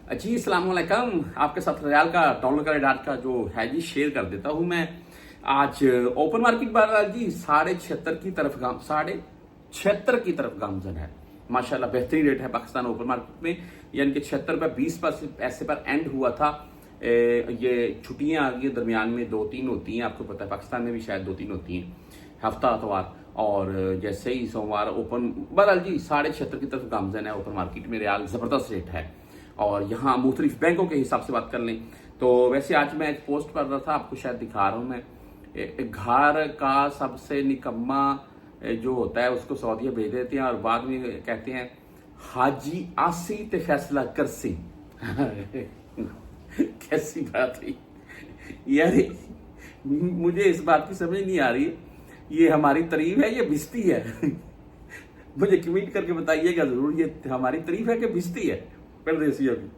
जी अस्सलाम वालेकुम। आपके साथ रियाल का डॉलर का डाट का जो है जी शेयर कर देता हूं मैं। आज ओपन मार्केट बाजार जी 76.5 की तरफ 76.5 की तरफ गामजन है। माशाल्लाह बेहतरीन रेट है पाकिस्तान ओपन मार्केट में, यानी कि 76 रुपये 20 पैसे पर एंड हुआ था। ये छुट्टियां आ गई दरमियान में 2-3 होती हैं, आपको पता है पाकिस्तान में भी शायद 2-3 होती हैं हफ्ता अतवार। और जैसे ही सोमवार ओपन बहरहाल जी 76.5 की तरफ गामजन है ओपन मार्केट में। रियाल जबरदस्त रेट है और यहाँ मुख्तलिफ बैंकों के हिसाब से बात कर लें तो वैसे आज मैं एक पोस्ट कर रहा था, आपको शायद दिखा रहा हूँ मैं। घर का सबसे निकम्मा जो होता है उसको सऊदीया भेज देते हैं और बाद में कहते हैं हाजी आसी ते फैसला करसी। कैसी बात है यार, मुझे इस बात की समझ नहीं आ रही ये हमारी तारीफ है या भिस्ती है। मुझे कमेंट करके बताइएगा जरूर, ये हमारी तारीफ है कि भिस्ती है परदेसियों की।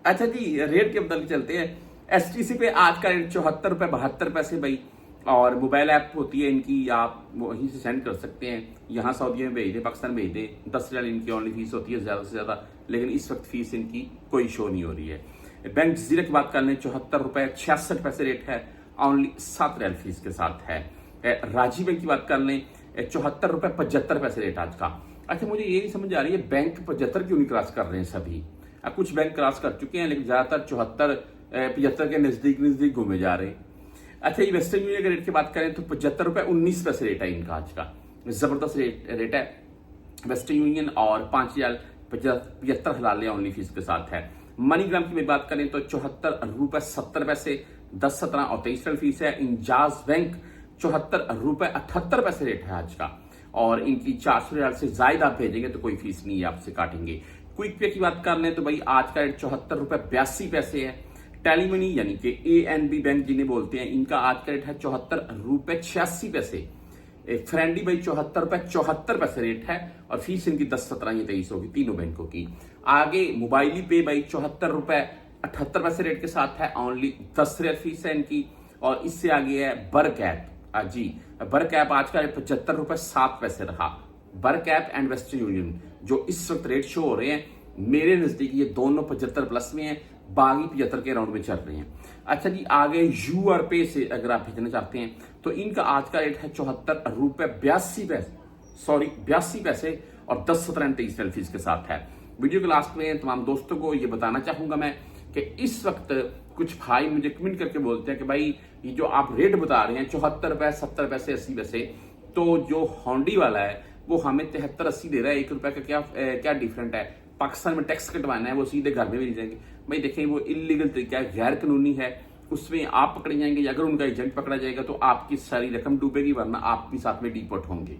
अच्छा जी, रेट के बदल चलते हैं। एसटीसी पे आज का रेट 74 रुपये 72 पैसे भाई। और मोबाइल ऐप होती है इनकी, आप वहीं से सेंड कर सकते हैं। यहाँ सऊदी में भेज दे, पाकिस्तान भेज दे। 10 रियाल इनकी ऑनली फीस होती है ज्यादा से ज्यादा, लेकिन इस वक्त फीस इनकी कोई शो नहीं हो रही है। बैंक जजीरा की बात कर लें 74 रुपये 66 पैसे रेट है, ऑनली 7 रियाल फीस के साथ है। राजी बैंक की बात कर लें 74 रुपये 75 पैसे रेट आज का। अच्छा, मुझे ये नहीं समझ आ रही है बैंक 75 क्यों नहीं क्रॉस कर रहे हैं सभी। कुछ बैंक क्रॉस कर चुके हैं लेकिन ज्यादातर 74 75 के नजदीक नजदीक घूमे जा रहे हैं। अच्छा, ये वेस्टर्न यूनियन के रेट की बात करें तो 75 रुपये 19 पैसे रेट है इनका आज का। जबरदस्त रेट है वेस्टर्न यूनियन और 5 रियाल 75 हलाल ऑनली फीस के साथ है। मनीग्राम की बात करें तो 74 रुपये 70 पैसे 10 17 और 23 फीस है। इंजाज बैंक 74 रुपये 78 पैसे रेट है आज का और इनकी 400 रियाल से ज्यादा आप भेजेंगे तो कोई फीस नहीं है, आपसे काटेंगे। क्विक पे की बात कर लें तो भाई आज का रेट 74 रुपये 82 पैसे है। टेलीमनी यानी कि ANB बैंक जिन्हें बोलते हैं, इनका आज का रेट है 74 रुपये 86 पैसे। फ्रेंडी भाई 74 रुपये 74 पैसे रेट है और फीस इनकी 10 17 या 23 होगी तीनों बैंकों की। आगे मोबाइली पे भाई 74 रुपये 78 पैसे रेट के साथ है, ओनली 10 रियाल फीस है इनकी। और इससे आगे है बर्क ऐप जी। बर्क ऐप आज का रेट 75 रुपये 7 पैसे रहा। बर्क ऐप एंड वेस्टर्न यूनियन जो इस वक्त रेट शो हो रहे हैं, मेरे नजदीक ये दोनों 75 प्लस में है, बाकी 75 के राउंड में चल रहे हैं। अच्छा जी, आगे URP से अगर आप भेजना चाहते हैं तो इनका आज का रेट है 74 रुपये 82 पैसे और 10 17 23 फीस के साथ है। वीडियो के लास्ट में तमाम दोस्तों को ये बताना चाहूंगा मैं कि इस वक्त कुछ भाई मुझे कमेंट करके बोलते हैं कि भाई ये जो आप रेट बता रहे हैं 74 रुपये 70 पैसे 80 पैसे, तो जो होंडी वाला है वो हमें 73-80 दे रहा है। 1 रुपए का क्या डिफरेंट है। पाकिस्तान में टैक्स कटवाना है, वो सीधे घर में भी नहीं जाएंगे। भाई देखें, वो इलीगल तरीका है, गैर कानूनी है, उसमें आप पकड़े जाएंगे या अगर उनका एजेंट पकड़ा जाएगा तो आपकी सारी रकम डूबेगी, वरना आप भी साथ में डिपोर्ट होंगे।